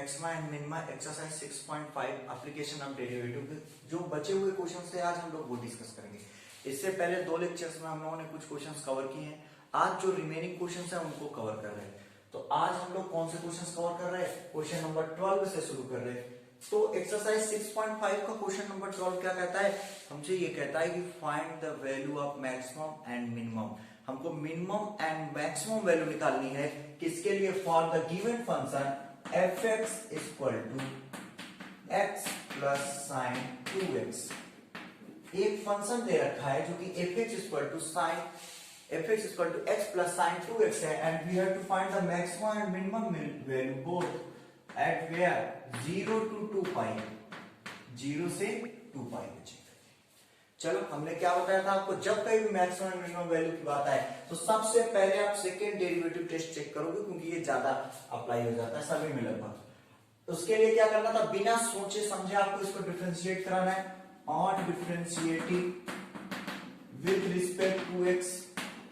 Maxima and minima exercise 6.5 application of derivative जो बचे हुए क्वेश्चंस थे आज हम लोग वो डिस्कस करेंगे। इससे पहले 2 लेक्चर्स में हम लोगों ने कुछ क्वेश्चंस कवर किए हैं। आज जो रिमेनिंग क्वेश्चंस हैं उनको कवर कर रहे हैं। तो आज हम लोग कौन से क्वेश्चंस कवर कर रहे हैं? क्वेश्चन नंबर 12 से शुरू कर रहे हैं। तो एक्सरसाइज 6.5 का क्वेश्चन नंबर 12 क्या कहता है? हमसे ये कहता है कि find the value of maximum and minimum. हमको मिनिमम एंड मैक्सिमम वैल्यू निकालनी है। किसके लिए? For the given function f(x) equal to x plus sine 2x। एक फंक्शन दे रखा है जो कि f(x) equal to x plus sine 2x है and we have to find the maximum and minimum value both at where 0 to 2 pi, 0 से 2 पाई बचेगा। चलो, हमने क्या बताया था आपको? जब कहीं भी मैक्सिमम एंड मिनिमम वैल्यू की बात आए तो सबसे पहले आप सेकेंड डेरिवेटिव टेस्ट चेक करोगे, क्योंकि ये ज्यादा अप्लाई हो जाता है सभी में लगभग। उसके लिए क्या करना था? बिना सोचे समझे आपको इसको डिफरेंशिएट कराना है। On differentiating with respect to x,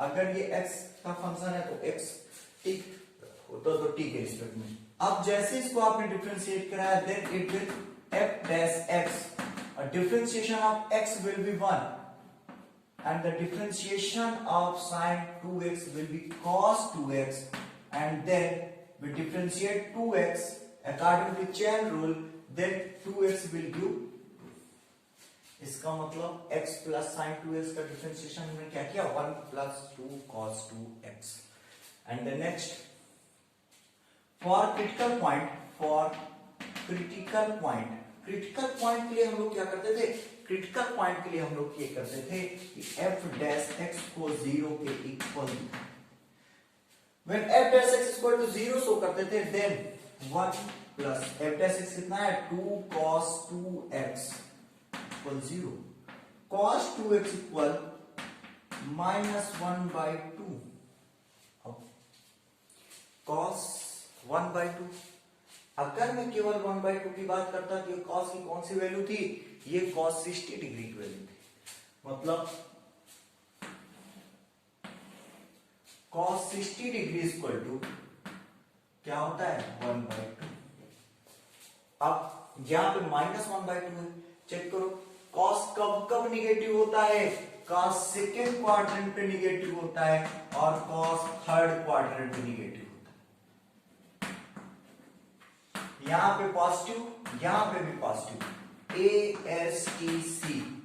अगर ये x का फंक्शन है तो x ठीक तो t के रिस्पेक्ट में। अब जैसे इसको आपने डिफरेंशिएट कराया then it will f dash x, a differentiation of x will be 1 and the differentiation of sin 2x will be cos 2x and then we differentiate 2x according to chain rule, then 2x will give 2। इसका मतलब x plus sin 2x का differentiation हमने क्या किया? 1 plus 2 cos 2x। and the next for critical point के लिए हम लोग क्या करते थे? क्रिटिकल पॉइंट के लिए हम लोग ये करते थे कि f डैश x को 0 के equal, when f dash x equal to 0 show करते थे then 1 plus f dash x कितना है? 2 cos 2x equal 0, cos 2x equal -1/2। अब cos 1/2, अगर मैं केवल 1/2 की बात करता तो cos की कौन सी वैल्यू थी? ये cos 60 डिग्री की वैल्यू थी। मतलब cos 60 डिग्री इक्वल टू क्या होता है? 1/2। अब यहां पे -1/2 है, चेक करो cos कब कब निगेटिव होता है? cos सेकेंड क्वाड्रेंट पे निगेटिव होता है और cos थर्ड क्वाड्रेंट पे निगेटिव। यहां पे पॉजिटिव, यहां पे भी positive. ASTC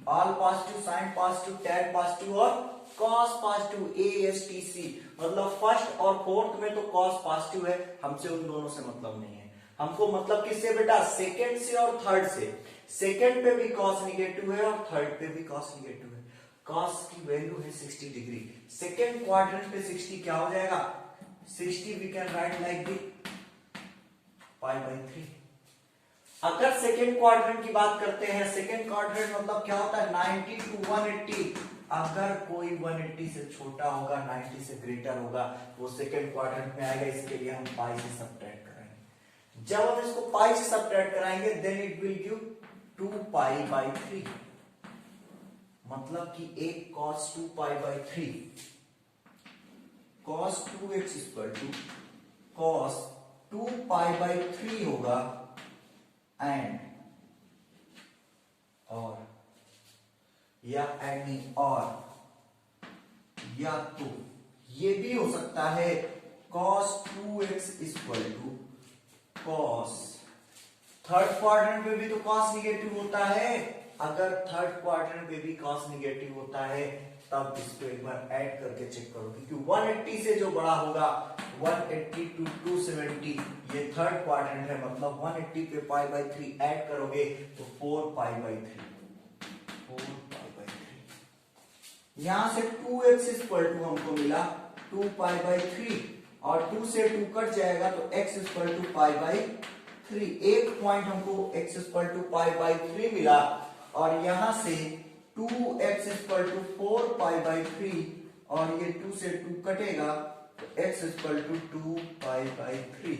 all positive, sine positive, tan positive और कॉस पॉजिटिव। ASTC मतलब फर्स्ट और फोर्थ में तो कॉस पॉजिटिव है, हमसे उन दोनों से मतलब नहीं है। हमको मतलब किससे बेटा? सेकेंड से और थर्ड से। सेकेंड पे भी कॉस निगेटिव है और थर्ड पे भी कॉस निगेटिव है। कॉस की वैल्यू है 60 डिग्री। सेकेंड क्वाड्रेंट पे 60 क्या हो जाएगा? 60 we can write like this π/3। अगर सेकेंड क्वाड्रेंट की बात करते हैं, सेकेंड क्वाड्रेंट मतलब क्या होता है? 90 to 180। अगर कोई 180 से छोटा होगा, 90 से ग्रेटर होगा, वो सेकेंड क्वाड्रेंट में आएगा। इसके लिए हम पाई से सब्ट्रैक्ट कराएंगे। जब हम इसको पाई से सब्ट्रैक्ट कराएंगे देन इट विल गिव 2π/3। मतलब कि एक cos 2π/3, cos 2x equal to cos 2π/3 होगा एंड और या एनी और या तो ये भी हो सकता है cos 2x equal to cos, third quadrant पे भी तो cos निगेटिव होता है। अगर थर्ड क्वाड्रेंट पे भी cos निगेटिव होता है तब इसको एक बार ऐड करके चेक करो, क्योंकि 180 से जो बड़ा होगा 180 to 270 ये थर्ड क्वाड्रेंट है। मतलब 180 पे π/3 ऐड करोगे तो 4π/3। यहां से 2x इक्वल टू हमको मिला 2π/3 और 2 से 2 कट जाएगा तो x इक्वल टू π/3। एक पॉइंट हमको x इक्वल टू π/3 मिला और यहां से 2x इक्वल टू 4π/3 और ये 2 से 2 कटेगा तो x इक्वल टू 2π/3।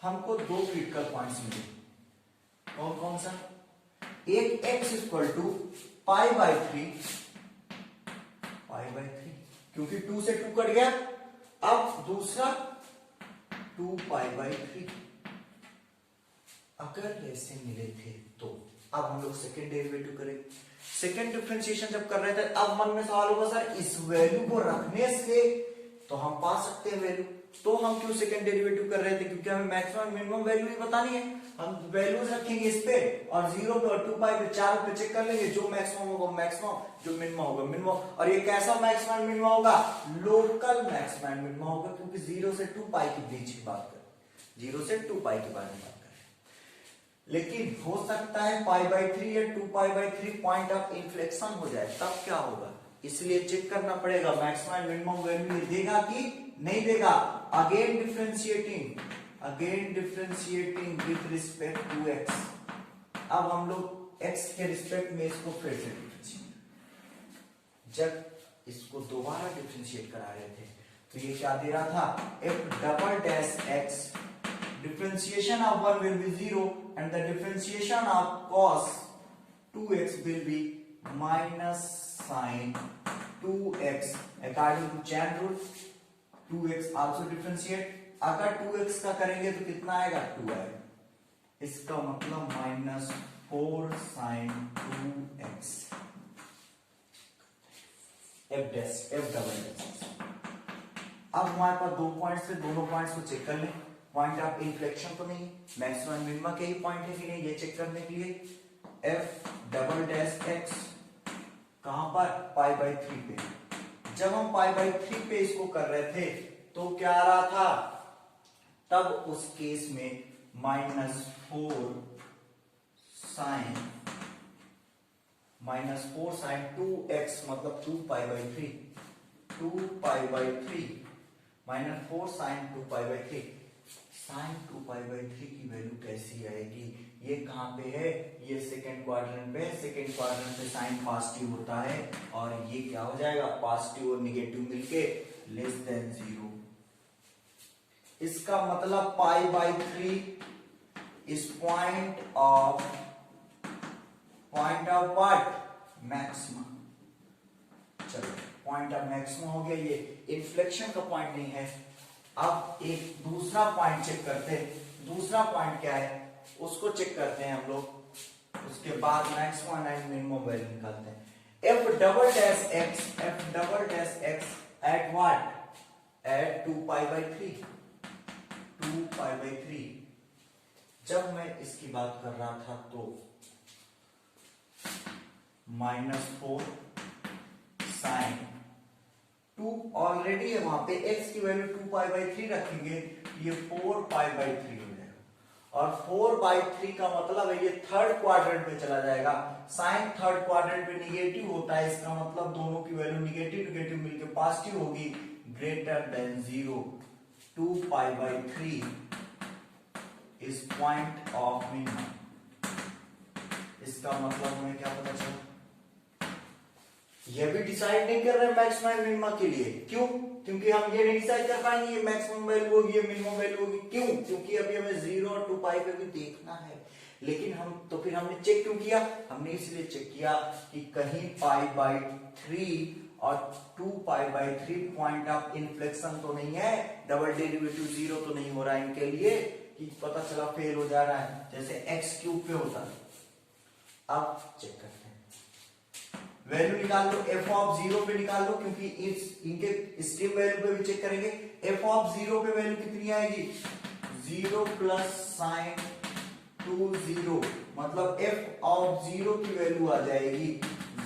हमको दो क्रिटिकल पॉइंट्स मिले। कौन कौन सा? एक x इक्वल टू π/3, क्योंकि 2 से 2 कट गया। अब दूसरा 2π/3 अगर ऐसे मिले थे तो अब हम लोग सेकेंड डेरिवेटिव करेंगे। सेकेंड डिफरेंशिएशन जब कर रहे थे, अब मन में सवाल होगा सर इस वैल्यू को रखने से तो हम पा सकते हैं वैल्यू, तो हम क्यों सेकेंड डेरिवेटिव कर रहे थे? क्योंकि हमें मैक्सिमम मिनिमम वैल्यू ही बतानी है। हम वैल्यूज रखेंगे इस पे और 0 पे और 2 पाई पे, 4 पे चेक कर लेंगे, जो मैक्सिमम होगा मैक्सिमम, जो मिनिमम होगा मिनिमम। और ये कैसा मैक्सिमम मिनिमम होगा? लोकल मैक्सिमम मिनिमम होगा, क्योंकि 0 से 2 पाई के बीच की बात करें, 0 से 2 पाई के बारे में बात करें। लेकिन हो सकता है पाई बाई 3 या 2 pi by 3 point of inflection हो जाए, तब क्या होगा? इसलिए चेक करना पड़ेगा मैक्सिमम मिनिमम वैल्यू देगा कि नहीं देगा। Again differentiating with respect to x। अब हम लोग x के रिस्पेक्ट में इसको फिर से डिफरेंशिएट, जब इसको दोबारा डिफरेंशिएट करा रहे थे तो ये क्या दे रहा था? f double dash x, differentiation of 1 will be 0 and the differentiation of cos 2x will be minus sin 2x according to chain rule। 2x also differentiate, अगर 2x का करेंगे तो कितना आएगा? 2 आएगा, इसका मतलब minus 4 sin 2x f double dash. अब हमारे पास दो पॉइंट्स थे, दोनों पॉइंट्स को चेक कर लें। पॉइंट ऑफ इन्फ्लेक्शन तो नहीं, मैक्सिमम मिनिमम के ही पॉइंट है कि नहीं, ये चेक करने के लिए f डबल डैश x कहां पर? पाई बाई 3 पे। जब हम पाई बाई 3 पे इसको कर रहे थे तो क्या आ रहा था? तब उस केस में माइनस 4 साइन 2x मतलब 2 pi by 3, 2 pi by 3 minus 4 sine 2 pi by 3। Sine 2 pi by 3 की वैल्यू कैसी आएगी? ये कहां पे है? ये सेकेंड क्वाड्रेंट पे। सेकेंड क्वाड्रेंट पे साइन पॉजिटिव होता है और ये क्या हो जाएगा? पॉजिटिव और निगेटिव मिलके लेस देन 0। इसका मतलब पाई by 3 is point of what? Maximum. चलो पॉइंट ऑफ मैक्सिमम हो गया, ये इन्फ्लेक्शन का पॉइंट नहीं है। अब एक दूसरा पॉइंट चेक करते हैं। दूसरा पॉइंट क्या है उसको चेक करते हैं हम लोग, उसके बाद मैक्सिमम एंड मिनिमम वैल्यू निकालते हैं। f double dash x at what? At 2 pi by 3, 2 pi by 3। जब मैं इसकी बात कर रहा था तो माइनस 4 साइन 2 ऑलरेडी है वहां पे, x की वैल्यू 2 पाई बाई 3 रखेंगे, ये 4 पाई बाई 3 हो जाएगा। और 4 बाई 3 का मतलब है ये थर्ड क्वाड्रेंट में चला जाएगा। साइन थर्ड क्वाड्रेंट में निगेटिव होता है, इसका मतलब दोनों की वैल्यू निगेटिव मिलकर पॉजिटिव होगी, greater than 0। 2 pi by 3 is point of minimum. इसका मतलब हमें क्या पता चला? यह भी डिसाइड नहीं कर रहे मैक्सिमम मिनिमम के लिए। क्यों? क्योंकि हम ये नहीं डिसाइड कर पाएंगे ये मैक्सिमम वैल्यू होगी ये मिनिमम वैल्यू होगी। क्यों? क्योंकि अभी हमें 0 और 2 पाई पे भी देखना है। लेकिन फिर हमने चेक क्यों किया? हमने इसलिए चेक किया कि कहीं पाई बाई 3 और 2 pi by 3 point of inflection तो नहीं है, डबल डेरिवेटिव 0 तो नहीं हो रहा है इनके लिए कि पता चला फेल हो जा रहा है, जैसे x क्यूब पे होता है। अब चेक करते हैं, वैल्यू निकाल लो, f ऑफ 0 पे निकाल लो, क्योंकि इनके स्ट्रीम वैल्यू पे भी चेक करेंगे। f ऑफ 0 पे वैल्यू कितनी आएगी? 0 प्लस साइन 2 0, मतलब f ऑफ 0 की वैल्यू आ जाएगी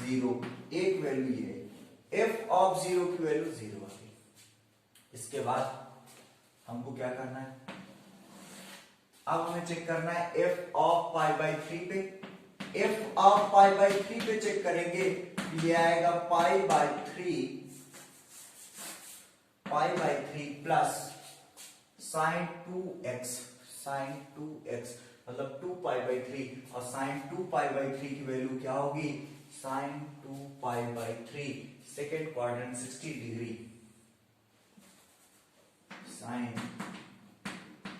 0। एक वैल्यू ये है, f ऑफ 0 की वैल्यू 0 आ गई। इसके बाद हमको क्या करना है? अब हमें चेक करना है f ऑफ पाई बाई 3 पे। f ऑफ पाई बाई 3 पे चेक करेंगे, ये आएगा पाई बाई 3 प्लस साइन 2x, मतलब 2 पाई बाई 3, और साइन 2 पाई बाई 3 की वैल्यू क्या होगी? Sine 2 pi by 3 second quadrant 60 degree, sine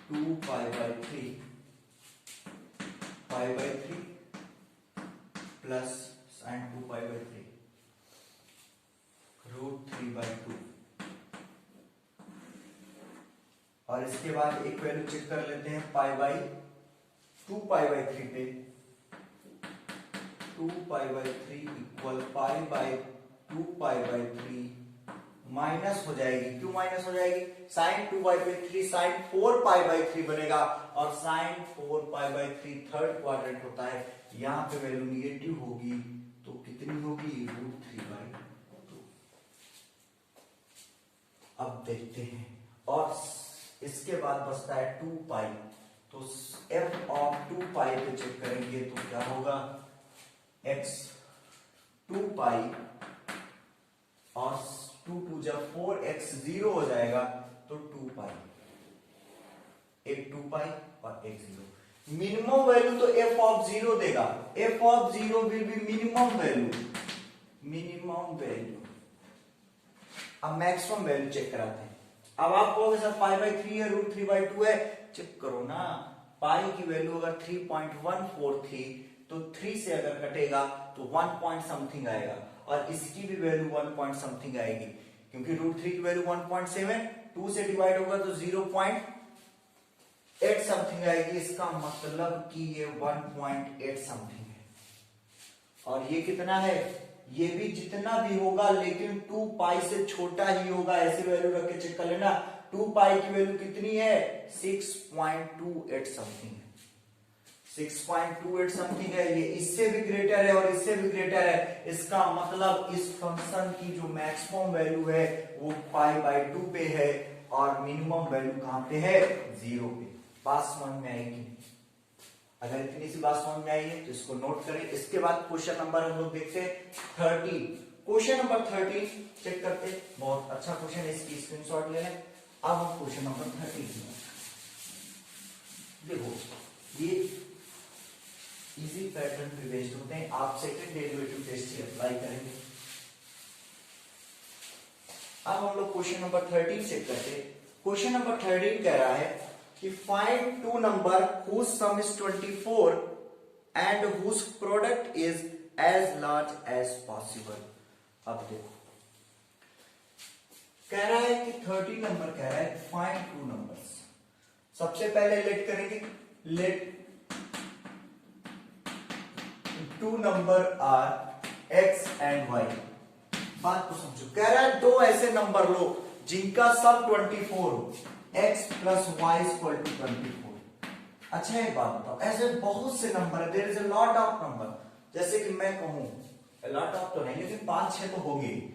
2 pi by 3 plus sine 2 pi by 3 √3/2। और इसके बाद एक वैल्यू चेक कर लेते हैं पाई बाई 2π/3 पे 2π/3 इक्वल π/2π/3 माइनस हो जाएगी। क्यों माइनस हो जाएगी? साइन 2π/3 साइन 4π/3 बनेगा और साइन 4π/3 थर्ड क्वाड्रेंट होता है, यहां पे वैल्यू निगेटिव होगी तो कितनी होगी? √3/2। अब देखते हैं, और इसके बाद बचता है 2π, तो f ऑफ 2π पे चेक करेंगे तो क्या होगा? x 2π और 2 जब 4x 0 हो जाएगा तो 2π, एक 2π और एक 0। मिनिमम वैल्यू तो f ऑफ 0 देगा, f of 0 will be minimum value. अब मैक्सिमम वैल्यू चेक कराते हैं। अब आप कहोगे सर π/3 है, √3/2 है, चेक करो ना। पाई की वैल्यू अगर 3.14 थी तो 3 से अगर कटेगा तो 1 पॉइंट समथिंग आएगा, और इसकी भी वैल्यू 1 पॉइंट समथिंग आएगी, क्योंकि √3 की वैल्यू 1.7, 2 से डिवाइड होगा तो 0.8 समथिंग आएगी। इसका मतलब कि ये 1.8 समथिंग है, और ये कितना है? ये भी जितना भी होगा लेकिन 2π से छोटा ही होगा। ऐसे वैल्यू रख के चेक कर लेना। 2π की वैल्यू कितनी है? 6.28 समथिंग है, 6.28 समथिंग है। ये इससे भी ग्रेटर है और इससे भी ग्रेटर है। इसका मतलब इस फंक्शन की जो मैक्सिमम वैल्यू है वो π/2 पे है, और मिनिमम वैल्यू कहां पे है? 0 पे। बात समझ में आएगी? अगर इतनी सी बात समझ में आई है तो इसको नोट करें। इसके बाद क्वेश्चन नंबर हम लोग देखते हैं 13। क्वेश्चन नंबर 13 चेक करते हैं। बहुत अच्छा क्वेश्चन है, इसकी स्क्रीनशॉट ले लें। अब हम क्वेश्चन नंबर 13 देखो, ये इजी पैटर्न पे बेस्ड होते हैं। आप सेकंड डेरिवेटिव टेस्ट ही अप्लाई करेंगे। अब हम लोग क्वेश्चन नंबर 13 चेक करते हैं। क्वेश्चन नंबर 13 कह रहा है कि find two number whose sum is 24 and whose product is as large as possible। अब देखो, कह रहा है कि 30 नंबर कह रहा है फाइंड टू नंबर्स। सबसे पहले लेट करेंगे, let two number are x and y। बात को समझो, कह रहा है दो ऐसे नंबर लो जिनका सम 24 हो, x plus y equal to 24। अच्छा एक बात बताओ, ऐसे बहुत से नंबर है, there is a lot of number. जैसे कि मैं कहूं, लॉट ऑफ तो नहीं लेकिन 5-6 तो होंगे।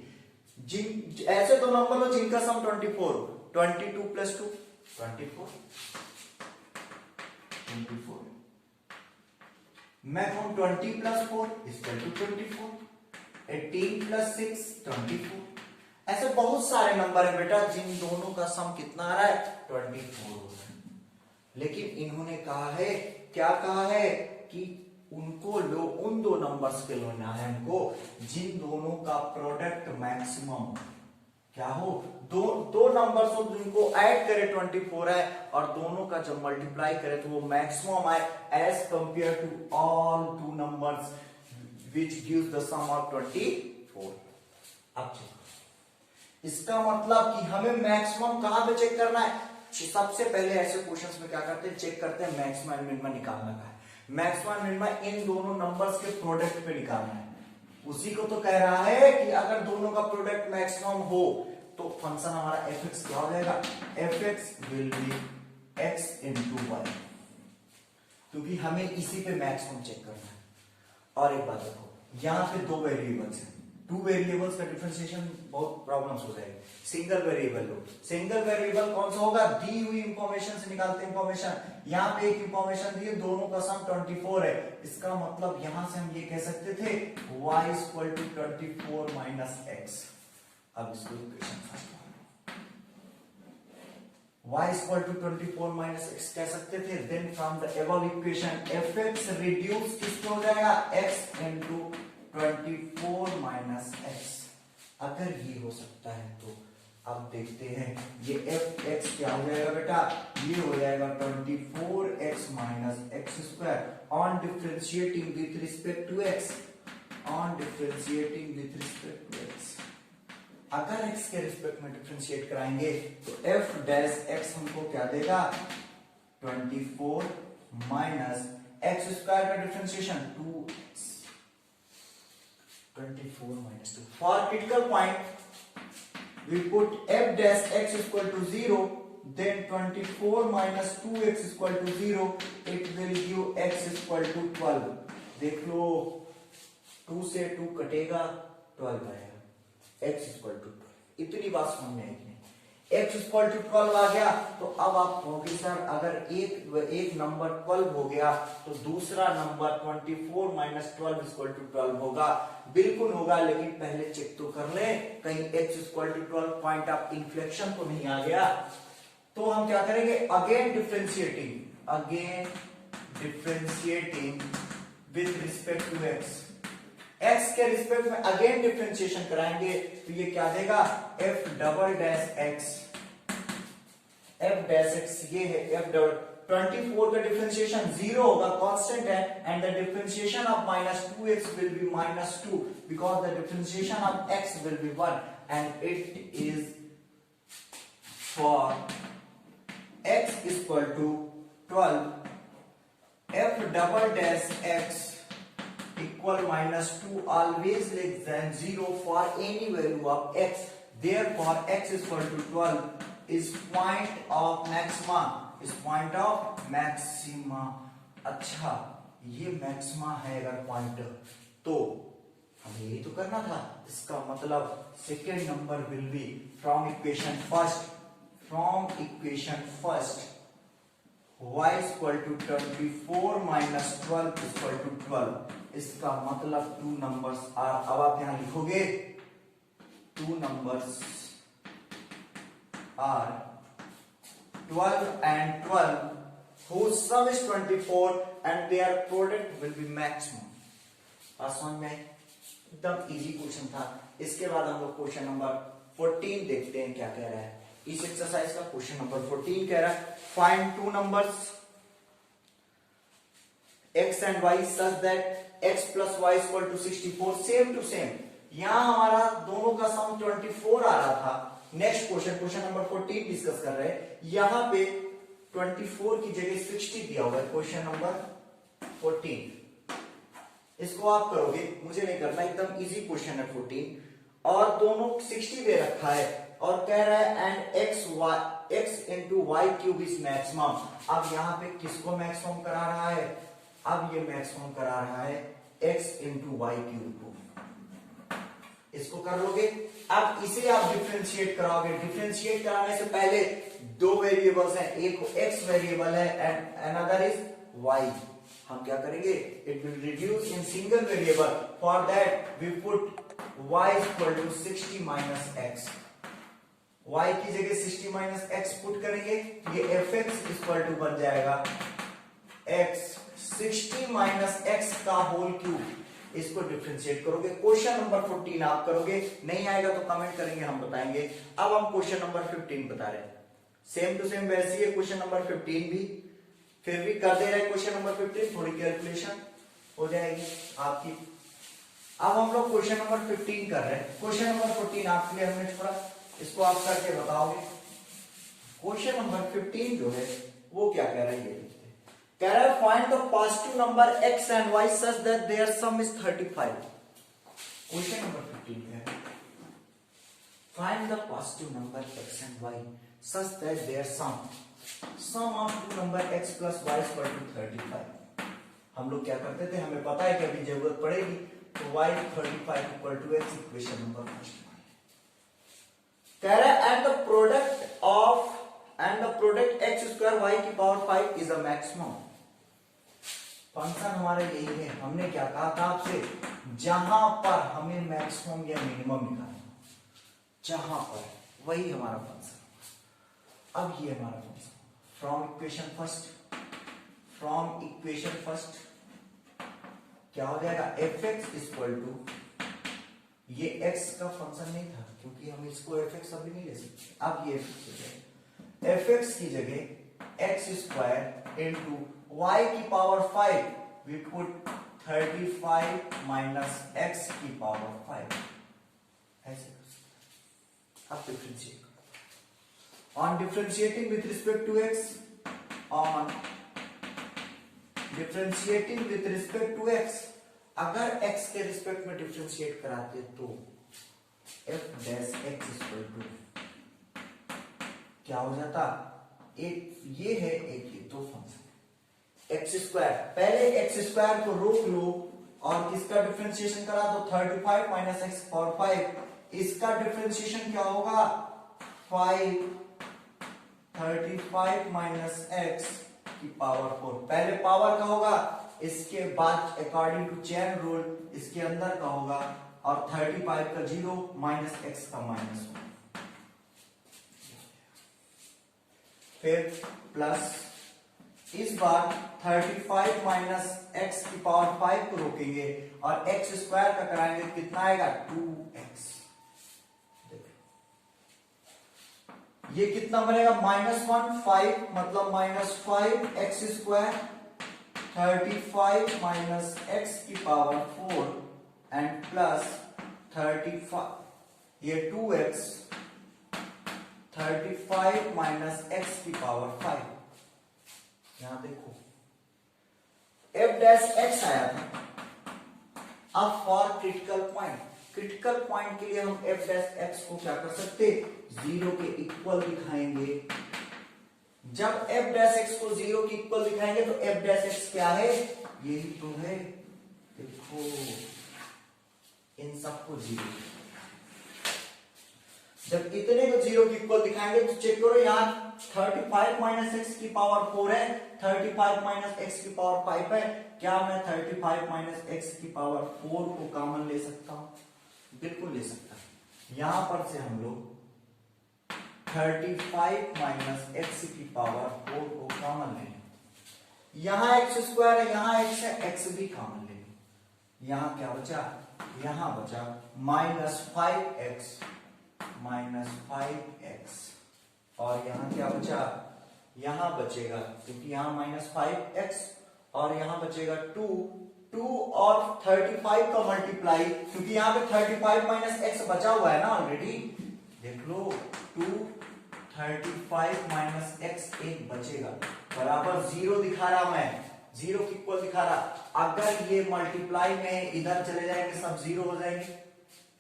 जिन ऐसे दो नंबर लो जिनका सम 24 हो, 22 प्लस 2 24। मैं कहूं 20 प्लस 4 इक्वल टू 24, 18 प्लस 6 24। ऐसे बहुत सारे नंबर है बेटा जिन दोनों का सम कितना आ रहा है? 24 हो रहा है। लेकिन इन्होंने कहा है, क्या कहा है कि उनको लो, उन दो नंबर्स के लेना है हमको जिन दोनों का प्रोडक्ट मैक्सिमम क्या हो। दो नंबर्स हो जिनको ऐड करे 24 है, और दोनों का जब मल्टीप्लाई करे तो वो मैक्सिमम आए as compare to all two numbers which gives the sum of 24। अब इसका मतलब कि हमें मैक्सिमम कहां पे चेक करना है? सबसे पहले ऐसे क्वेश्चंस में क्या करते हैं? चेक करते हैं मैक्सिमम एंड मिनिमम निकालना का है। मैक्सिमम एंड मिनिमम इन दोनों नंबर्स के प्रोडक्ट पे निकालना है। उसी को तो कह रहा है कि अगर दोनों का प्रोडक्ट मैक्सिमम हो तो फंक्शन हमारा fx क्या हो जाएगा? fx will be x into y, क्योंकि हमें इसी पे मैक्सिमम चेक करना है। और एक बात देखो, यहां पे दो वेरिएबल्स हैं, टू वेरिएबल्स का डिफरेंशिएशन बहुत प्रॉब्लम्स हो जाएगी। सिंगल वेरिएबल लो, सिंगल वेरिएबल कौन सा होगा? दी हुई इंफॉर्मेशन से निकालते हैं इंफॉर्मेशन। यहाँ पे एक इंफॉर्मेशन दी है, दोनों का सम 24 है। इसका मतलब यहां से हम ये कह सकते थे y equal to 24 minus x. अब इसको equation y equal to 24 minus x कह सकते थे। Then from the above equation fx reduce किसको हो जाएगा? x into 24 minus x. अगर ये हो सकता है तो अब देखते हैं ये fx क्या हो जाएगा बेटा? ये हो जाएगा 24x minus x square on differentiating with respect to x, on differentiating with respect to x। अगर x के रिस्पेक्ट में डिफरेंशिएट कराएंगे तो f डैश x हमको क्या देगा? 24 माइनस एक्स स्क्वायर का differentiation 24 minus 2. For critical point, we put f dash x equal to 0, then 24 minus 2x equal to 0, it will give x equal to 12. देख लो 2 से 2 कटेगा 12 आएगा, x equal to 12. इतनी बात समझ में आएगी. x इक्वल टू 12 आ गया तो अब आप कहोगे सर अगर एक नंबर 12 हो गया तो दूसरा नंबर 24 माइनस 12 इक्वल टू 12 होगा. बिल्कुल होगा, लेकिन पहले चेक तो कर ले कहीं x equal to 12 point of inflection तो नहीं आ गया. तो हम क्या करेंगे, again differentiating with respect to x के रिस्पेक्ट में अगेन डिफरेंशिएशन कराएंगे तो ये क्या देगा, f डबल डैश x ये है f डबल 24 का डिफरेंशिएशन 0 होगा, कांस्टेंट है, and the differentiation of -2x will be -2 because the differentiation of x will be 1 and it is for x equal to 12 f double dash x equal -2 always less than 0 for any value of x. Therefore x is equal to 12 is point of maxima. अच्छा, ये maxima है अगर point तो हमें यही तो करना था. इसका मतलब second number will be from equation first y equal to 24 minus 12 equal to 12. इसका मतलब 2 नंबर्स आर. अब आप यहां लिखोगे 2 numbers are 12 and 12 whose sum is 24 and their product will be maximum. बात समझ में आई? एकदम इजी क्वेश्चन था. इसके बाद हम लोग क्वेश्चन नंबर 14 देखते हैं क्या कह रहा है. इस एक्सरसाइज का क्वेश्चन नंबर 14 कह रहा है find 2 numbers x and y such that x plus y is equal to 64. Same to same यहां हमारा दोनों का सम 24 आ रहा था. नेक्स्ट क्वेश्चन नंबर 14 डिस्कस कर रहे हैं. यहां पे 24 की जगह 60 दिया हुआ है. क्वेश्चन नंबर 14 इसको आप करोगे, मुझे नहीं करना, एकदम इजी क्वेश्चन है 14 और दोनों 60 दे रखा है और कह रहा है and x into y cube is maximum. अब यहां पे किसको मैक्सिमम करा रहा है, अब ये मैक्सिमम करा रहा है x इंटू वाई क्यूब को. इसको कर लोगे. अब इसे आप डिफरेंशिएट कराओगे. डिफरेंशिएट कराने से पहले 2 वेरिएबल्स हैं, एक x वेरिएबल है एंड अनदर इज y. हम क्या करेंगे, it will reduce in single variable. For that we put y equal to 60 minus x. y की जगह 60 माइनस x पुट करेंगे, ये fx इक्वल टू बन जाएगा x 60 माइनस x का होल क्यूब. इसको डिफरेंशिएट करोगे. क्वेश्चन नंबर 14 आप करोगे, नहीं आएगा तो कमेंट करेंगे, हम बताएंगे. अब हम क्वेश्चन नंबर 15 बता रहे हैं. सेम टू सेम वैसी है क्वेश्चन नंबर 15 भी, फिर भी कर दे रहे हैं क्वेश्चन नंबर 15. थोड़ी कैलकुलेशन हो जाएगी आपकी. अब हम लोग क्वेश्चन नंबर 15 कर रहे हैं. क्वेश्चन नंबर 14 आपके लिए हमने छोड़ा, इसको आप करके बताओगे. क्वेश्चन नंबर 15 जो है वो क्या कह रहा है, ये कह रहा है find the positive number x and y such that their sum is 35. Question number 15 है find the positive number x and y such that their sum of two number x plus y equal to 35. हम लोग क्या करते थे, हमें पता है कि अभी जरूरत पड़ेगी तो y 35 equal to x. Equation number first कह रहा है and the product x square y की power 5 is a maximum. Function हमारे यही है. हमने क्या कहा था आपसे, जहां पर हमें मैक्सिमम या मिनिमम निकालना, जहां पर वही हमारा फंक्शन. अब ये हमारा फंक्शन फ्रॉम इक्वेशन फर्स्ट क्या हो जाएगा, fx इक्वल टू, ये x का फंक्शन नहीं था क्योंकि हम इसको fx अभी नहीं ले सकते. अब ये fx की जगह x स्क्वायर इंटू y की power 5 we put 35 minus x की पावर 5. ऐसे अब differentiate on differentiating with respect to x, on differentiating with respect to x, अगर एक्स के रिस्पेक्ट में डिफरेंशिएट कराते तो f dash x equal to क्या हो जाता, एक ये है एक ये, दो फंक्शन एक्स स्क्वायर, पहले एक्स स्क्वायर को रोक लो और किसका डिफरेंशिएशन करा दो 35 माइनस एक्स पावर 5, इसका डिफरेंशिएशन क्या होगा 5 35 माइनस एक्स की पावर 4, पहले पावर का होगा, इसके बाद अकॉर्डिंग टू चेन रूल इसके अंदर का होगा और 35 का 0 माइनस एक्स का -1, फिर प्लस इस बार 35 माइनस एक्स की पावर 5 को रोकेंगे और एक्स स्क्वायर का कराएंगे, कितना आएगा 2x, ये कितना बनेगा -1 5 मतलब -5 एक्स स्क्वायर 35 माइनस एक्स की पावर 4 एंड प्लस 35 ये 2x 35 माइनस एक्स की पावर 5, यहां देखो f डैश x आया था, अब for critical point, critical point के लिए हम f डैश x को क्या कर सकते, 0 के इक्वल दिखाएंगे, जब f डैश x को 0 के इक्वल दिखाएंगे तो f डैश x क्या है, यही तो है, देखो इन सबको 0, जब इतने को 0 के इक्वल दिखाएंगे तो चेक करो यहां 35 माइनस एक्स की पावर 4 है, 35 माइनस एक्स की पावर 5 है, क्या मैं 35 माइनस एक्स की पावर 4 को कॉमन ले सकता हूं, बिल्कुल ले सकता हूं, यहां पर से हम लोग 35 माइनस एक्स की पावर 4 को कॉमन ले लें, यहां एक्स स्क्वायर है, यहां एक्स है, एक्स भी कॉमन ले लो, यहां क्या बचा, यहां बचा -5x और यहां क्या बचा, यहां बचेगा क्योंकि यहां -5x और यहां बचेगा 2 और 35 का मल्टीप्लाई, क्योंकि यहां पे 35 माइनस एक्स बचा हुआ है ना ऑलरेडी, देख लो 2 35 माइनस एक्स एक बचेगा बराबर 0 दिखा रहा, मैं 0 की इक्वल दिखा रहा, अगर ये मल्टीप्लाई में इधर चले जाएंगे सब 0 हो जाएंगे,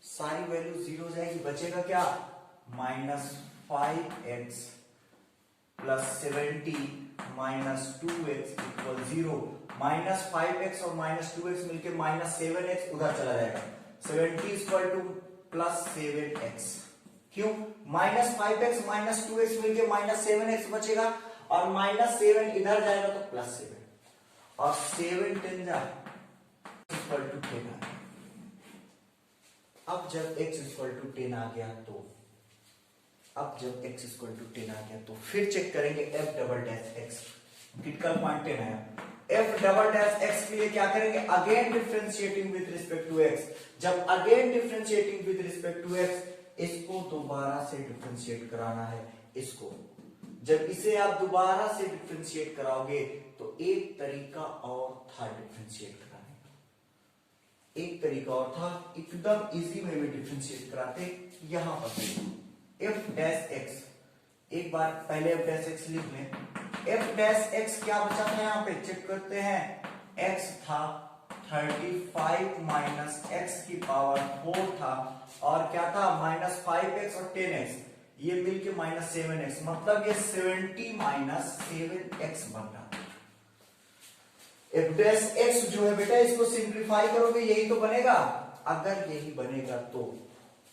सारी वैल्यू 0 हो जाएगी, बचेगा क्या -5x plus 70 minus 2x equal 0, -5x और -2x मिलके -7x उधर चला जाएगा, 70 इक्वल टू प्लस 7x, क्यों -5x -2x मिलके -7x बचेगा और -7 इधर जाएगा तो +7 और 7 10 जा इक्वल टू 10, अब जब x इक्वल टू 10 आ गया तो अब जब x इक्वल टू 10 आ गया तो फिर चेक करेंगे f double dash x, critical point 10 आया, f डबल डैश x के लिए क्या करेंगे, again differentiating with respect to x, जब again differentiating with respect to x, इसको दोबारा से डिफरेंशिएट कराना है, इसको जब इसे आप दोबारा से डिफरेंशिएट कराओगे तो एक तरीका और था डिफरेंशिएट कराने का, एक तरीका और था, एकदम इजी वे में डिफरेंशिएट कराते, यहां पर f डैश x, एक बार पहले f डैश x लिख लें, f डैश x क्या बचा था, यहां पे चेक करते हैं, x था 35 माइनस एक्स की पावर 4 था और क्या था -5x और 10x, ये मिलके -7x, मतलब ये 70 माइनस 7x बन रहा, f डैश x जो है बेटा इसको सिंप्लीफाई करोगे यही तो बनेगा, अगर यही बनेगा तो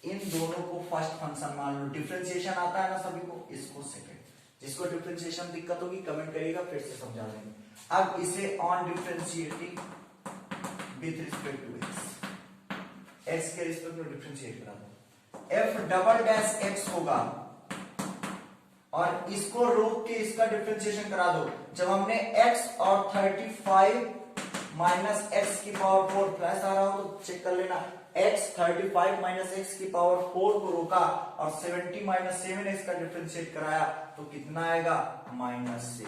इन दोनों को फर्स्ट फंक्शन मान लो, डिफरेंशिएशन आता है ना सभी को, इसको सेकंड, जिसको डिफरेंशिएशन दिक्कत होगी कमेंट करिएगा, फिर से समझा देंगे, अब इसे on differentiating with respect to x के रिस्पेक्ट में डिफरेंशिएट करा दो, f डबल डैश x होगा और इसको रोक के इसका डिफरेंशिएशन करा दो, जब हमने x और 35 माइनस एक्स की पावर 4 प्लस आ रहा हो तो चेक कर लेना, x 35 माइनस एक्स की पावर 4 को रोका और 70 माइनस 7x का डिफरेंशिएट कराया तो कितना आएगा -7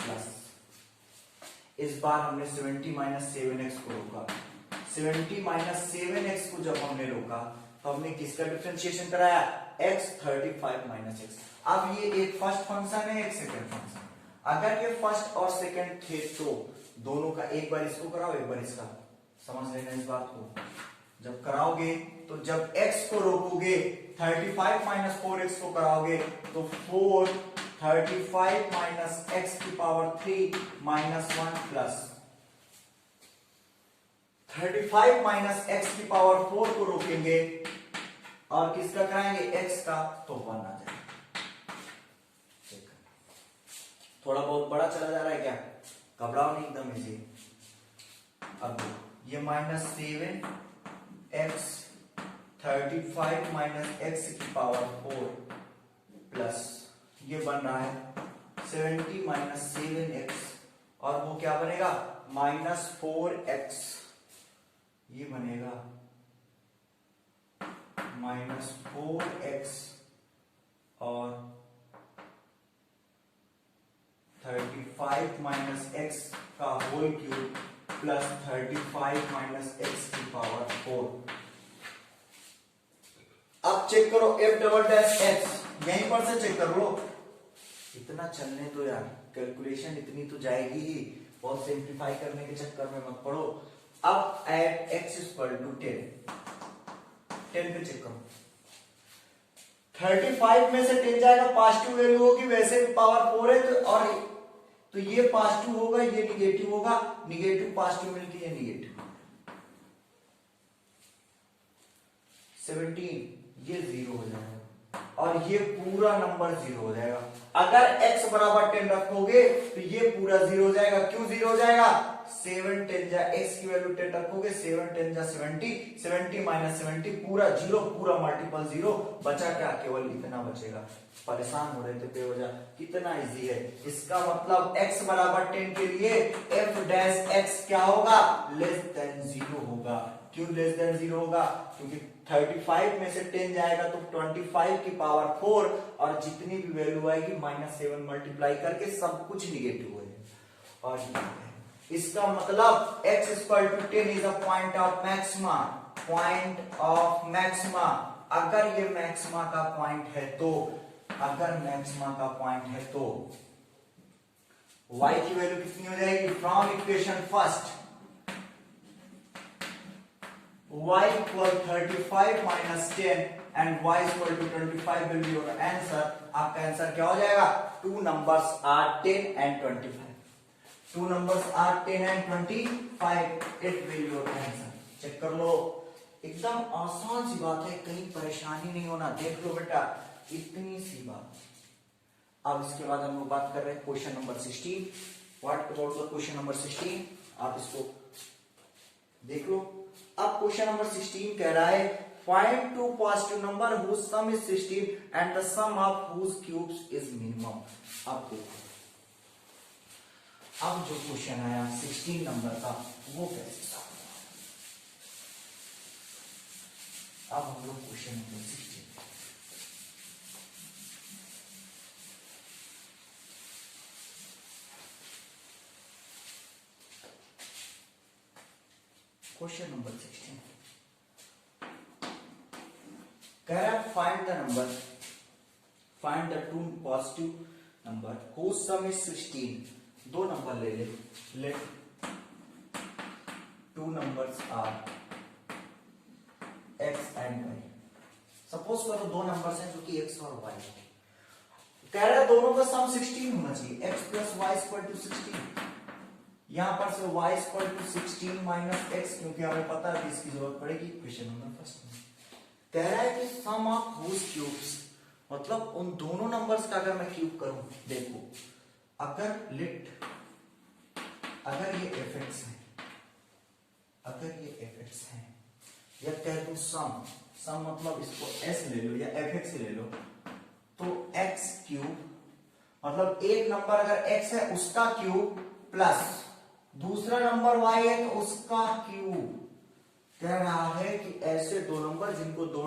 प्लस, इस बार हमने 70 माइनस 7x को रोका, 70 माइनस 7x को जब हमने रोका तो हमने किसका डिफरेंशिएशन कराया, x 35 माइनस एक्स, अब ये एक फर्स्ट फंक्शन है एक सेकंड फंक्शन, अगर ये फर्स्ट और सेकंड थे तो दोनों का एक बार इसको कराओ एक बार इसका, समझ लेना इस बात को। जब कराओगे तो जब x को रोकोगे 35 माइनस 4x को कराओगे तो 4 35 माइनस x की power 3 minus 1 plus 35 minus x की पावर 4 को रोकेंगे और किसका कराएंगे x का, तो 1 आ जाएगा। थोड़ा बहुत बड़ा चला जा रहा है क्या, घबराओ नहीं, एकदम इजी। अब ये माइनस 7x 35 माइनस x की पावर 4 प्लस ये बन रहा है 70 माइनस 7x और वो क्या बनेगा माइनस 4x, ये बनेगा माइनस 4x और 35 माइनस x का whole cube plus 35 minus x की पावर 4। अब चेक करो f डबल डैश x, यहीं पर से चेक कर लो। इतना चलने तो यार, कैलकुलेशन इतनी तो जाएगी ही, बहुत सिंप्लीफाई करने के चक्कर में मत पड़ो। अब एट x इक्वल टू 10 पे चेक करो। 35 में से 10 जाएगा, पॉजिटिव वैल्यू होगी, वैसे भी पावर 4 है तो, और तो ये पॉजिटिव होगा ये निगेटिव होगा, निगेटिव पॉजिटिव मिलके ये निगेटिव। 17 ये 0 हो जाएगा और ये पूरा नंबर 0 हो जाएगा। अगर x बराबर 10 रखोगे तो ये पूरा 0 हो जाएगा। क्यों 0 हो जाएगा, 7 10 जा x की वैल्यू 10 रखोगे, 7 10 जा 70, 70 माइनस 70 पूरा 0, पूरा मल्टीपल 0, बचा क्या, केवल इतना बचेगा। परेशान हो रहे थे बेवजह, कितना इजी है। इसका मतलब x बराबर 10 के लिए f डैश x क्या होगा, लेस देन 0 होगा। क्यों लेस देन 0 होगा, क्योंकि 35 में से 10 जाएगा तो 25 की पावर 4 और जितनी भी वैल्यू आएगी माइनस 7 मल्टीप्लाई करके सब कुछ निगेटिव है। और इसका मतलब x equal to 10 is a point of maxima, point of maxima. अगर ये मैक्सिमा का पॉइंट है तो, अगर मैक्सिमा का पॉइंट है तो y की वैल्यू कितनी हो जाएगी, from equation first y equal 35 minus 10 and y equal to 25 will be your answer। आपका आंसर क्या हो जाएगा, 2 numbers are 10 and 25। 2 numbers are 10 and 25, it will be your answer। Check कर लो, एकदम आसान सी बात है, कहीं परेशानी नहीं होना। देख लो बेटा, इतनी सी बात। अब इसके बाद हम लोग बात कर रहे हैं question number 16। What about the question number 16, आप इसको देख लो। अब क्वेश्चन नंबर 16 कह रहा है find two positive number whose sum is 16 and the sum of whose cubes is minimum. अब देखो, अब जो क्वेश्चन आया 16 नंबर का वो कैसे सॉल्व होगा। अब हम लोग क्वेश्चन नंबर 16 क्वेश्चन नंबर 16 कह रहा है find the number, find the two positive number whose sum is 16। दो नंबर ले ले, let two numbers are x and y। Suppose करो दो नंबर्स हैं जो कि x और y है। कह रहा है दोनों का सम 16 होना चाहिए, x plus y equal to 16। यहां पर से y equal to 16 minus x, क्योंकि हमें पता है कि इसकी जरूरत पड़ेगी क्वेश्चन नंबर फर्स्ट में। कह रहा है कि सम ऑफ हुज क्यूब्स, मतलब उन दोनों नंबर्स का अगर मैं क्यूब करूं, देखो अगर लिट, अगर ये fx है, अगर ये fx है, या कह दूं सम, सम मतलब इसको s ले लो या fx ले लो, तो x क्यूब मतलब एक नंबर अगर x है उसका क्यूब प्लस दूसरा नंबर y है तो उसका क्यूब। कह रहा है कि ऐसे दो नंबर जिनको दो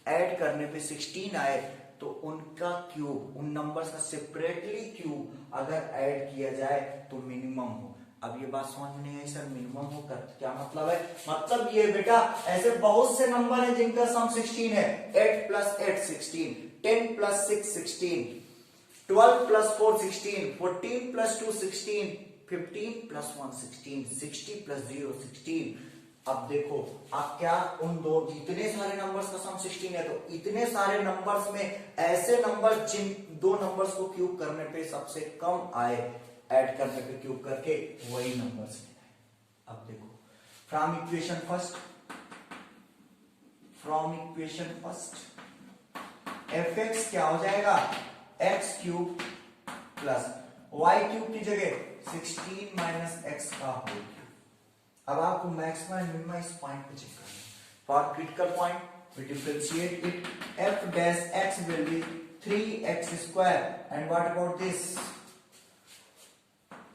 ऐड करने पे 16 आए तो उनका क्यूब, उन नंबर्स का सेपरेटली क्यूब अगर ऐड किया जाए तो मिनिमम हो। अब ये बात समझ में नहीं आई सर, मिनिमम हो कर क्या मतलब है, मतलब ये बेटा ऐसे बहुत से नंबर हैं जिनका सम 16 है। 8 plus 8 16, 10 plus 6 16, 12 plus 4 16, 14 plus 2 16, 15 plus 1 16, 60 plus 0 16। अब देखो आप क्या उन दो इतने सारे नंबर्स का सम 16 है, तो इतने सारे नंबर्स में ऐसे नंबर्स जिन दो नंबर्स को क्यूब करने पे सबसे कम आए, ऐड करने पे क्यूब करके वही नंबर्स लेना है। अब देखो from equation first f x क्या हो जाएगा, x cube plus y cube की जगह 16 माइनस एक्स का होल क्यूब। अब आपको मैक्सिमम एंड मिनिमम इस पॉइंट पे चेक करना है। For critical point we differentiate it, f dash x will be 3x square and what about this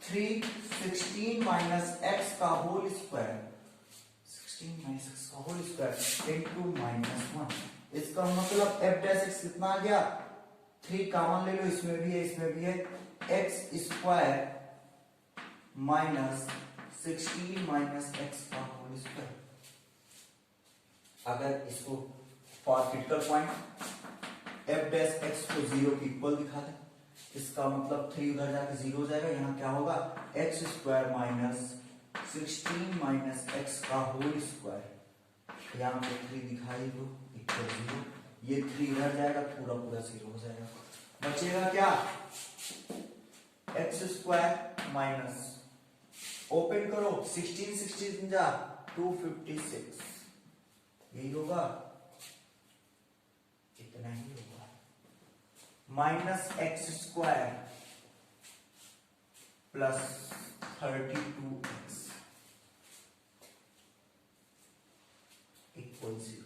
3 16 minus x का होल स्क्वायर, 16 माइनस x का whole square into -1। इसका मतलब f dash x कितना आ गया, 3 common ले लो, इसमें भी है इसमें भी है, x square minus 16 minus x का होल स्क्वायर। अगर इसको for critical point F dash x को 0 के इक्वल दिखा दे, इसका मतलब 3 उधर जाके 0 हो जाएगा, यहाँ क्या होगा x square minus 16 minus x का होल स्क्वायर, यहाँ पे 3 दिखाई दो इक्वल 0, ये 3 इधर जाएगा, पूरा पूरा 0 हो जाएगा। बचेगा क्या, एक्स स्क्वायर माइनस ओपन करो 16 16 जा 256, यही होगा, इतना ही होगा, minus x square plus 32x equal 0।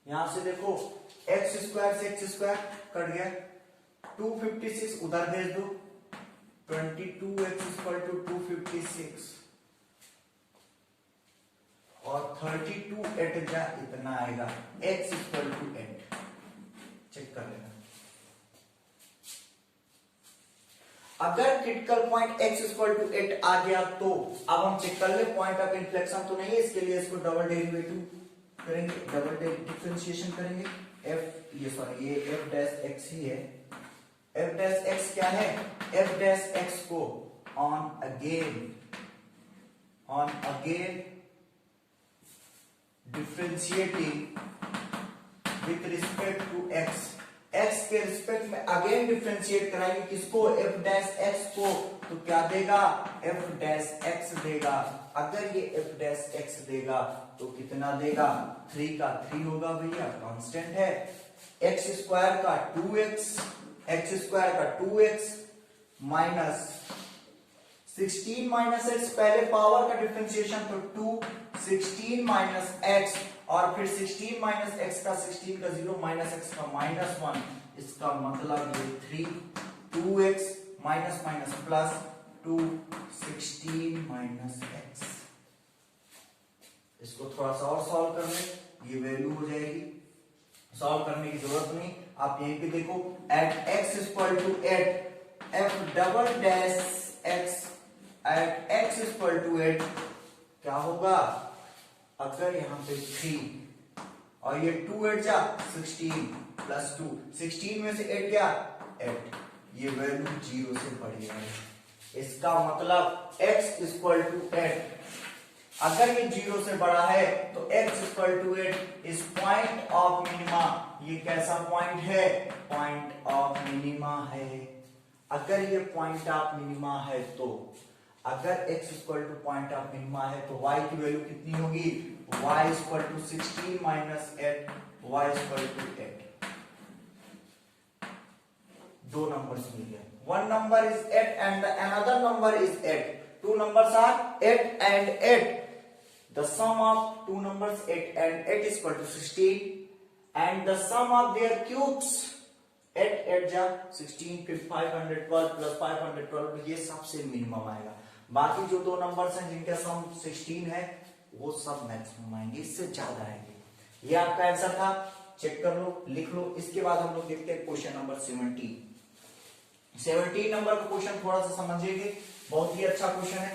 यहां से देखो एक्स स्क्वायर से एक्स स्क्वायर कट गया, 256 उधर भेज दो, 22x इक्वल टू 256 और 32 8 जा इतना आएगा, x इक्वल टू 8। चेक कर लेना। अगर critical point x equal to 8 आ गया तो अब हम चेक कर ले पॉइंट ऑफ इन्फ्लेक्शन तो नहीं है, इसके लिए इसको डबल डेरिवेटिव करेंगे, डबल डिफरेंशिएशन करेंगे। ये f डैश x ही है, f डैश x क्या है, f डैश x को on again differentiating with respect to x, x के रिस्पेक्ट में अगेन डिफरेंशिएट कराएंगे किसको, f डैश x को, तो क्या देगा f डैश x देगा। अगर ये f डैश x देगा तो कितना देगा, 3 का 3 होगा भैया, कांस्टेंट है, x स्क्वायर का 2x, x स्क्वायर का 2x माइनस 16 माइनस एक्स, पहले पावर का डिफरेंशिएशन तो 2 16 माइनस एक्स और फिर 16 माइनस एक्स का 16 का 0 माइनस एक्स का -1, इसका मतलब ये 3 2x minus minus plus 2 16 minus x. इसको थोड़ा सा और सॉल्व कर ले, ये वैल्यू हो जाएगी, सॉल्व करने की जरूरत नहीं, आप यहीं पे देखो at x equal to 8 f double dash x at x equal to 8 क्या होगा, अगर यहां पे 3 और ये 2 8 जा 16 प्लस 2, 16 में से 8 क्या 8, ये वैल्यू 0 से बढ़ी है, इसका मतलब x इक्वल टू 8, अगर ये 0 से बड़ा है तो x equal to 8 is point of minima. ये कैसा पॉइंट है, पॉइंट ऑफ मिनिमा है। अगर ये पॉइंट ऑफ मिनिमा है तो अगर x equal to point of minima है तो y की वैल्यू कितनी होगी, y equal to 16 minus 8, y equal to 8। दो नंबर्स मिल गए, one number is 8 and the another number is 8, two numbers are 8 and 8, the sum of two numbers 8 and 8 is equal to 16 and the sum of their cubes 8 8 जा 16 फिर 512 plus 512 ये सबसे minimum आएगा। बाकी जो दो नंबर्स हैं जिनका सम 16 है वो सब मैक्सिमम आएंगे, इससे ज्यादा आएंगे। ये आपका आंसर था, चेक कर लो, लिख लो। इसके बाद हम लोग देखते हैं क्वेश्चन नंबर 17 नंबर का क्वेश्चन थोड़ा सा समझिएगा, बहुत ही अच्छा क्वेश्चन है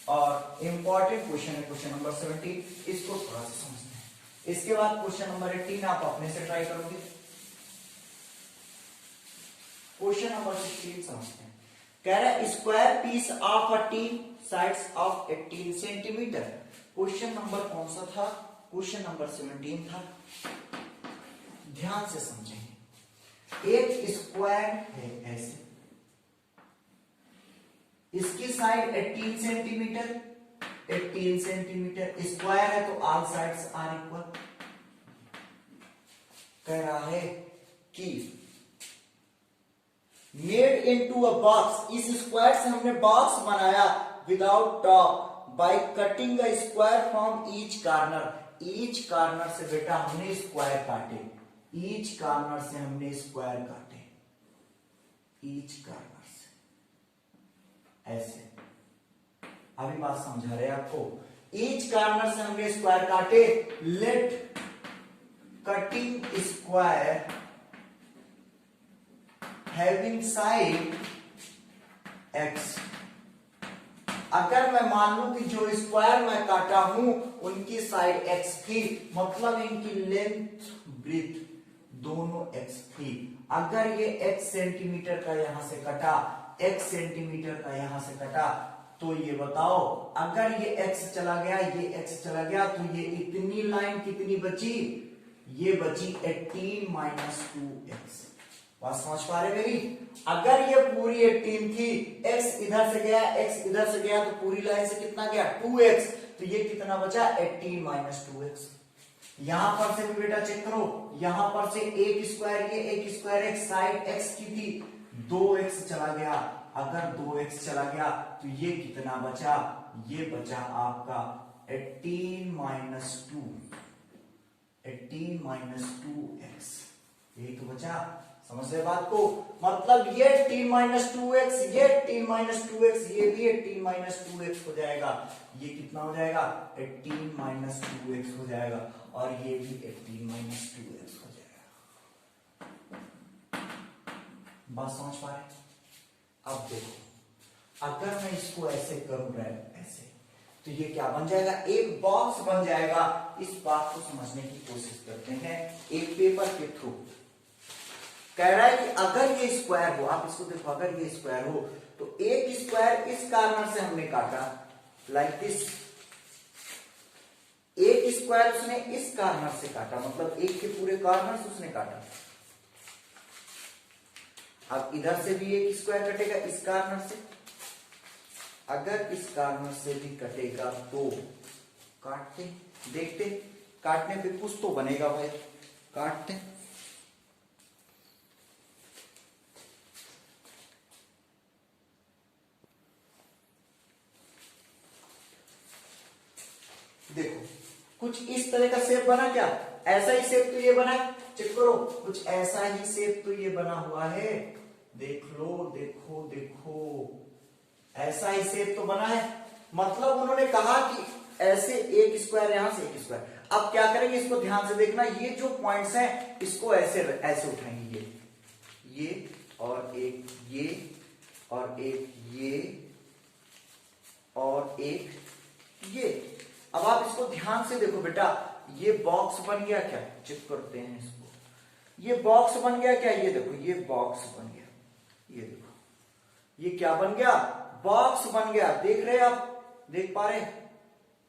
और इंपॉर्टेंट क्वेश्चन है क्वेश्चन नंबर 17, इसको थोड़ा सा समझना है। इसके बाद क्वेश्चन नंबर 18 आप अपने से ट्राई करोगे। क्वेश्चन नंबर 16 समझते हैं। कह रहा है square piece of 18 sides of 18 centimetre. Question number कौन सा था? क्वेश्चन नंबर 17 था। ध्यान से समझेंगे। एक स्क्वायर है ऐसे, इसकी साइड 18 सेंटीमीटर, 18 सेंटीमीटर स्क्वायर है तो ऑल साइड्स आर इक्वल। कह रहा है कि मेड इनटू अ बॉक्स, इस स्क्वायर से हमने बॉक्स बनाया without top by cutting a square from each corner. Each corner से बेटा हमने स्क्वायर काटे, ईच कॉर्नर से हमने स्क्वायर काटे, ईच कॉर्नर से ऐसे। अभी बात समझा रहे आपको। ईच कॉर्नर से हमने स्क्वायर काटे। Let cutting square having side x। अगर मैं मान लूं कि जो स्क्वायर मैं काटा हूं उनकी साइड x थी, मतलब इनकी लेंथ ब्रेथ दोनों x थी। अगर ये x सेंटीमीटर का यहां से कटा, x सेंटीमीटर का यहां से कटा, तो ये बताओ अगर ये x चला गया, ये x चला गया, तो ये इतनी लाइन कितनी बची? ये बची 18 माइनस 2x। बात समझ पा रहे मेरी? अगर ये पूरी 18 थी, x इधर से गया, x इधर से गया, तो पूरी लाइन से कितना गया? 2x। तो ये कितना बचा? 18 माइनस 2x। यहां पर से भी बेटा चेक करो, यहां पर से एक स्क्वायर, ये एक स्क्वायर, एक साइड x की थी, 2x चला गया। अगर 2x चला गया तो ये कितना बचा? ये बचा आपका 18 माइनस 2, 18 माइनस 2x। यही तो बचा। समझ रहे बात को? मतलब ये 18 माइनस 2x, ये 18 माइनस 2x, ये भी 18 माइनस 2x हो जाएगा। ये कितना हो जाएगा? 18 माइनस 2x हो जाएगा, और ये भी 18 माइनस 2x हो जाएगा। बात समझ पा रहे? अब देखो, अगर मैं इसको ऐसे करूं, ऐसे, तो ये क्या बन जाएगा? एक बॉक्स बन जाएगा। इस बात को समझने की कोशिश करते हैं एक पेपर के थ्रू। कह रहा है कि अगर ये स्क्वायर हो, आप इसको देखो, अगर ये स्क्वायर हो तो एक स्क्वायर इस कॉर्नर से हमने काटा, लाइक दिस। एक स्क्वायर उसने इस कॉर्नर से काटा, मतलब एक के पूरे कॉर्नर से उसने काटा। अब इधर से भी एक स्क्वायर कटेगा इस कॉर्नर से। अगर इस कॉर्नर से भी कटेगा तो काटते, देखते, काटने पे कुछ तो बनेगा भाई, काटते। देखो कुछ इस तरह का शेप बना क्या? ऐसा ही शेप तो ये बना, चेक करो, कुछ ऐसा ही शेप तो ये बना हुआ है। देख लो, देखो देखो, ऐसा ही शेप तो बना है। मतलब उन्होंने कहा कि ऐसे एक स्क्वायर, यहां से एक स्क्वायर। अब क्या करेंगे, इसको ध्यान से देखना। ये जो पॉइंट्स हैं इसको ऐसे ऐसे उठाएंगे, ये और एक ये और एक ये और एक ये। अब आप इसको ध्यान से देखो बेटा, ये बॉक्स बन गया क्या? चेक करते हैं इसको। ये बॉक्स बन गया क्या? ये देखो, ये बॉक्स बन गया। ये देखो, ये क्या बन गया? बॉक्स बन गया। देख रहे आप? देख पा रहे?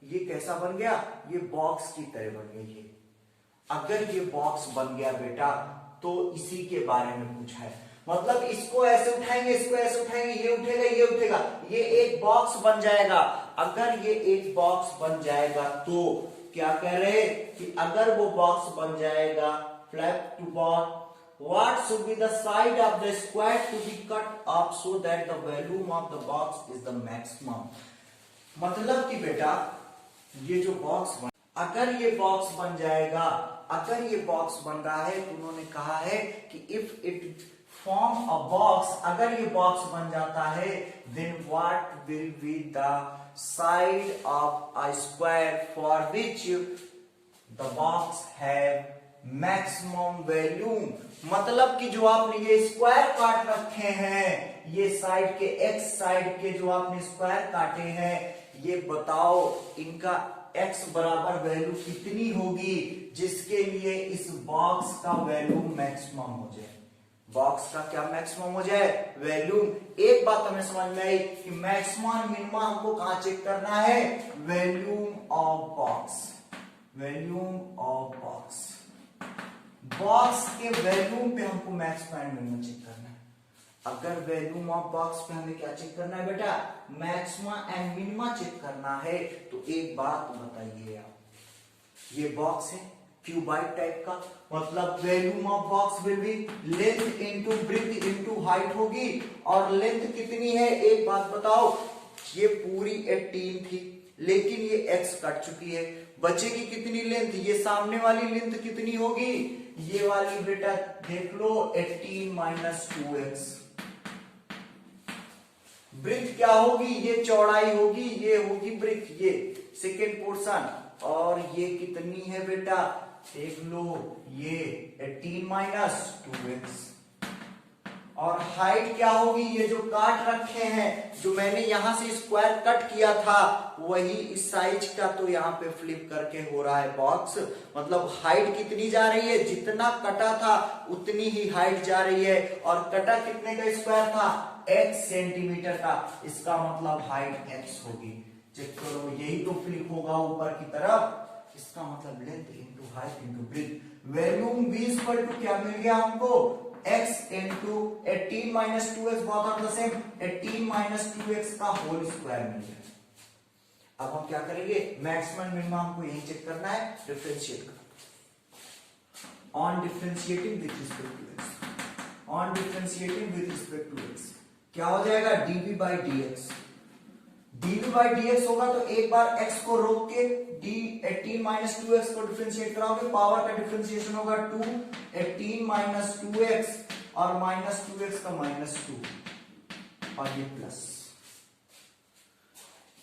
ये कैसा बन गया? ये बॉक्स की तरह बन गया। ये अगर ये बॉक्स बन गया बेटा, तो इसी के बारे में पूछा है। मतलब इसको ऐसे उठाएंगे, इसको ऐसे उठाएंगे, ये उठेगा, ये उठेगा, ये एक बॉक्स बन जाएगा। अगर ये एक बॉक्स बन जाएगा तो क्या कह रहे कि अगर वो बॉक्स बन जाएगा, flap to box, what should be the side of the square to be cut off so that the volume of the box is the maximum। मतलब कि बेटा ये जो बॉक्स बन, अगर ये बॉक्स बन जाएगा, अगर ये बॉक्स बन रहा है तो उन्होंने कहा है कि if it form a box, अगर ये बॉक्स बन जाता है, then what will be the side of a square for which the box have maximum volume. मतलब कि जो आपने ये स्क्वायर काट रखे हैं, ये साइड के एक्स साइड के जो आपने स्क्वायर काटे हैं, ये बताओ इनका x बराबर वैल्यू कितनी होगी जिसके लिए इस बॉक्स का वैल्यू मैक्सिमम हो जाए। बॉक्स का क्या मैक्सिमम हो जाए, वॉल्यूम। एक बात हमें समझ में आई कि मैक्सिमम मिनिमम हमको कहां चेक करना है, volume of box, volume of box. Box के वॉल्यूम पे हमको मैक्सिमम एंड मिनिमम चेक करना है। अगर वॉल्यूम ऑफ बॉक्स पे हमें क्या चेक करना है बेटा, मैक्सिमा एंड मिनिमा चेक करना है, तो एक बात बताइए आप, ये बॉक्स है क्यूबाइड टाइप का, मतलब volume of box will be length into breadth into height होगी, और लेंथ कितनी है, एक बात बताओ, ये पूरी 18 थी लेकिन ये x कट चुकी है, बचेगी कितनी लेंथ, ये सामने वाली लेंथ कितनी होगी, ये वाली बेटा देख लो 18 माइनस 2x। ब्रेथ क्या होगी, ये चौड़ाई होगी, ये होगी ब्रेथ, ये सेकेंड पोर्शन, और ये कितनी है बेटा देख लो, ये 18 माइनस 2x। और हाइट क्या होगी, ये जो काट रखे हैं, जो मैंने यहां से स्क्वायर कट किया था वही इस साइज का, तो यहाँ पे फ्लिप करके हो रहा है बॉक्स, मतलब हाइट कितनी जा रही है, जितना कटा था उतनी ही हाइट जा रही है, और कटा कितने का स्क्वायर था, x सेंटीमीटर का, इसका मतलब हाइट x होगी। चेक करो, यही तो फ्लिप होगा ऊपर की तरफ, इसका मतलब length into height into breadth. Volume v equal to क्या मिल गया हमको, x into 18 minus 2x, both are the same, 18 minus 2x का होल स्क्वायर मिल गया। अब हम क्या करेंगे, मैक्सिमम मिनिमम हमको यही चेक करना है, डिफरेंशिएट कर, on differentiating with respect to x, on differentiating with respect to x क्या हो जाएगा, dv by dx, dv by dx होगा तो एक बार x को रोक के d 18 माइनस 2x को डिफरेंशिएट कराओगे, पावर का डिफरेंशिएशन होगा 2, 18 माइनस 2x और माइनस 2x का माइनस 2 और ये प्लस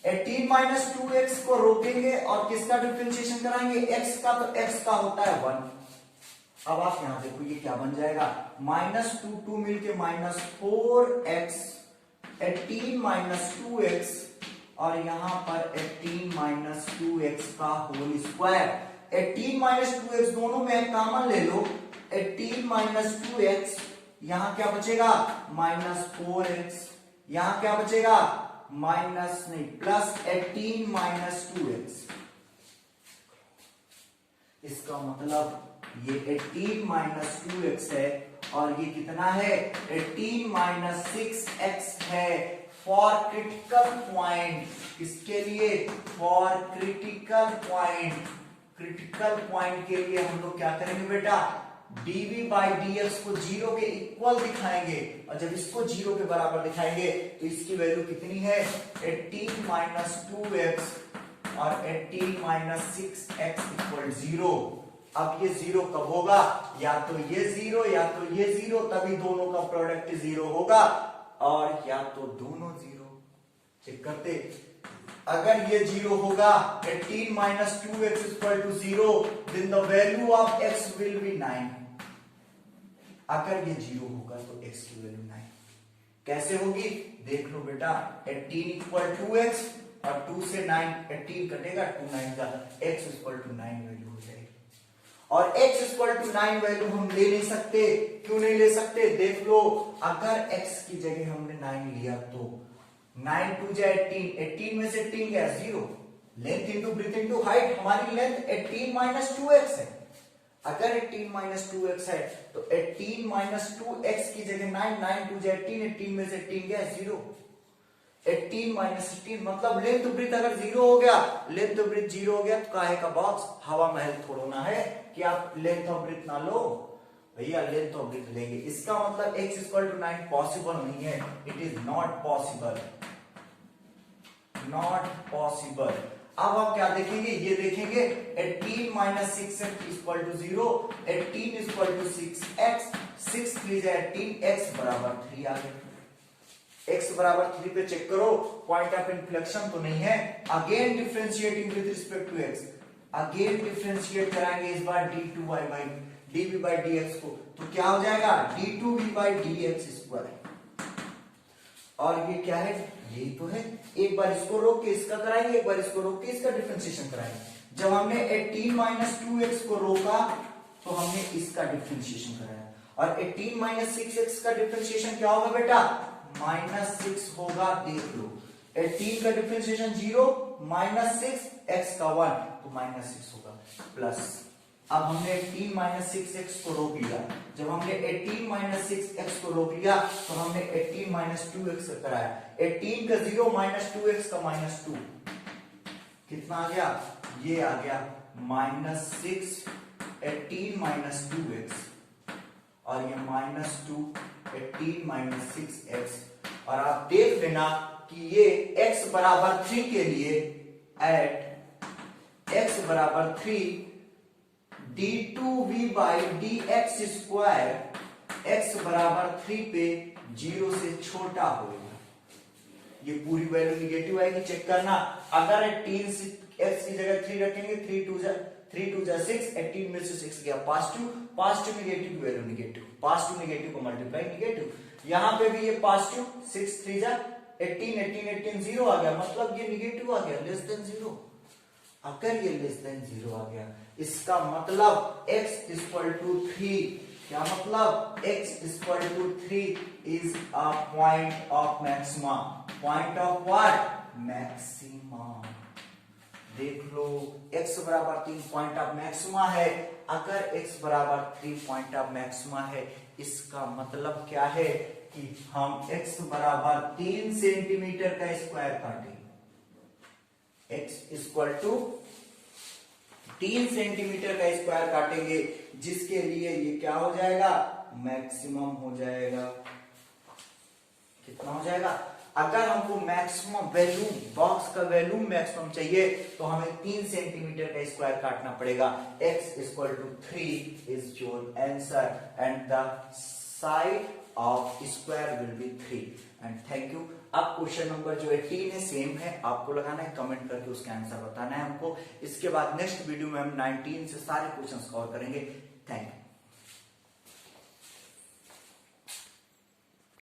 18 माइनस 2x को रोकेंगे और किसका डिफरेंशिएशन कराएंगे, x का, तो x का होता है 1। अब आप यहां देखो ये क्या बन जाएगा, माइनस 2 मिलके माइनस 4x, 18 माइनस 2x और यहां पर 18 माइनस 2x का होल स्क्वायर। 18 माइनस 2x दोनों में कॉमन ले लो, 18 माइनस 2x, यहां क्या बचेगा माइनस 4x, यहां क्या बचेगा माइनस नहीं प्लस 18 माइनस 2x। इसका मतलब ये 18 माइनस 2x है और ये कितना है 18 माइनस 6x है। फॉर क्रिटिकल पॉइंट, किसके लिए, for critical point, critical point के लिए हम लोग क्या करेंगे बेटा, dv बाई dx को 0 के इक्वल दिखाएंगे, और जब इसको 0 के बराबर दिखाएंगे तो इसकी वैल्यू कितनी है 18 माइनस 2x और 18 माइनस 6x इक्वल 0। अब ये 0 कब होगा, या तो ये 0 या तो ये 0, तभी दोनों का प्रोडक्ट 0 होगा, और या तो दोनों 0। चेक करते, अगर ये 0 होगा 18 minus 2x equal to 0, then the value of x will be 9। अगर ये 0 होगा तो x की वैल्यू 9 कैसे होगी, देख लो बेटा, 18 इक्वल टू x और 2 से 9 18 कटेगा, 2 9 का x इक्वल टू 9 वैल्यू हो जाएगी। और x इक्वल टू 9 वैल्यू हम ले नहीं सकते, क्यों नहीं ले सकते, देख लो, अगर x की जगह हमने 9 लिया तो 9 2 जा 18, 18 में से 18 गया 0, length into breadth into height, हमारी लेंथ 18 माइनस 2x है। अगर 18 माइनस 2x है तो 18 माइनस 2x की जगह 9, 9 2 जा 18, 18 में से 18 गया 0, 18 माइनस 18 मतलब लेंथ ब्रेथ अगर 0 हो गया, लेंथ ब्रेथ 0 हो गया तो काहे का बॉक्स, हवा महल थोड़ा ना है कि आप लेंथ ऑफ ब्रेथ ना लो, भैया लेंथ ऑफ ब्रेथ लेंगे। इसका मतलब x इक्वल टू 9 पॉसिबल नहीं है, it is not possible, not possible. अब आप क्या देखेंगे, ये देखेंगे 18 minus 6x equal to 0, 18 equal to 6x, 6 3 जा 18, x बराबर 3 आ गया। x बराबर 3 पे चेक करो, पॉइंट ऑफ इन्फ्लेक्शन तो नहीं है। Again differentiating with respect to x, again differentiate कराएंगे इस बार d2y by dv by dx को, तो क्या हो जाएगा d2v बाई dx स्क्वायर, और ये क्या है, यही तो है। एक बार इसको रोक के इसका कराएंगे, एक बार इसको रोक के इसका डिफरेंशिएशन कराएंगे। जब हमने 18 माइनस 2x को रोका तो हमने इसका डिफरेंशिएशन कराया, और 18 माइनस 6x का डिफरेंशिएशन क्या होगा बेटा, -6 होगा। देख लो 18 का डिफरेंशिएशन 0, -6, x का 1 तो -6 होगा, प्लस अब हमने 18 माइनस 6x को रोक लिया। जब हमने 18 माइनस 6x को रोक लिया तो हमने 18 माइनस 2x कराया। 18 का 0 माइनस 2x का -2 कितना आ गया, ये आ गया -6 18 माइनस 2x और ये -2 18 माइनस 6x। और आप देख लेना कि ये x बराबर 3 के लिए एट x बराबर 3 d2v by dx square x बराबर 3 पे 0 से छोटा होगा। ये पूरी वैल्यू निगेटिव आएगी, चेक करना। अगर 18 से x की जगह 3 रखेंगे, 3 2 जा 6, 18 में से 6 गया positive negative value negative, positive negative को मल्टीप्लाई निगेटिव। यहां पे भी ये पॉजिटिव 6 3 जा 18 0 आ गया, मतलब ये निगेटिव आ गया, लेस देन 0। अगर ये लेस देन 0 आ गया इसका मतलब x इक्वल टू 3, क्या मतलब x equal to 3 is a point of maxima. Point of what, maxima. देख लो x बराबर 3 पॉइंट ऑफ मैक्सिमा है। अगर x बराबर 3 पॉइंट ऑफ मैक्सिमा है इसका मतलब क्या है कि हम x बराबर 3 सेंटीमीटर का स्क्वायर काटेंगे। x इक्वल टू 3 सेंटीमीटर का स्क्वायर काटेंगे, जिसके लिए ये क्या हो जाएगा, मैक्सिमम हो जाएगा। कितना हो जाएगा, अगर हमको मैक्सिमम वैल्यू, बॉक्स का वैल्यू मैक्सिमम चाहिए तो हमें 3 सेंटीमीटर का स्क्वायर काटना पड़ेगा। x equal to 3 is your answer and the side of square will be 3 and thank you. अब क्वेश्चन नंबर जो 18 है सेम है, आपको लगाना है, कमेंट करके उसका आंसर बताना है हमको। इसके बाद नेक्स्ट वीडियो में हम 19 से सारे क्वेश्चंस कवर करेंगे। Thank you.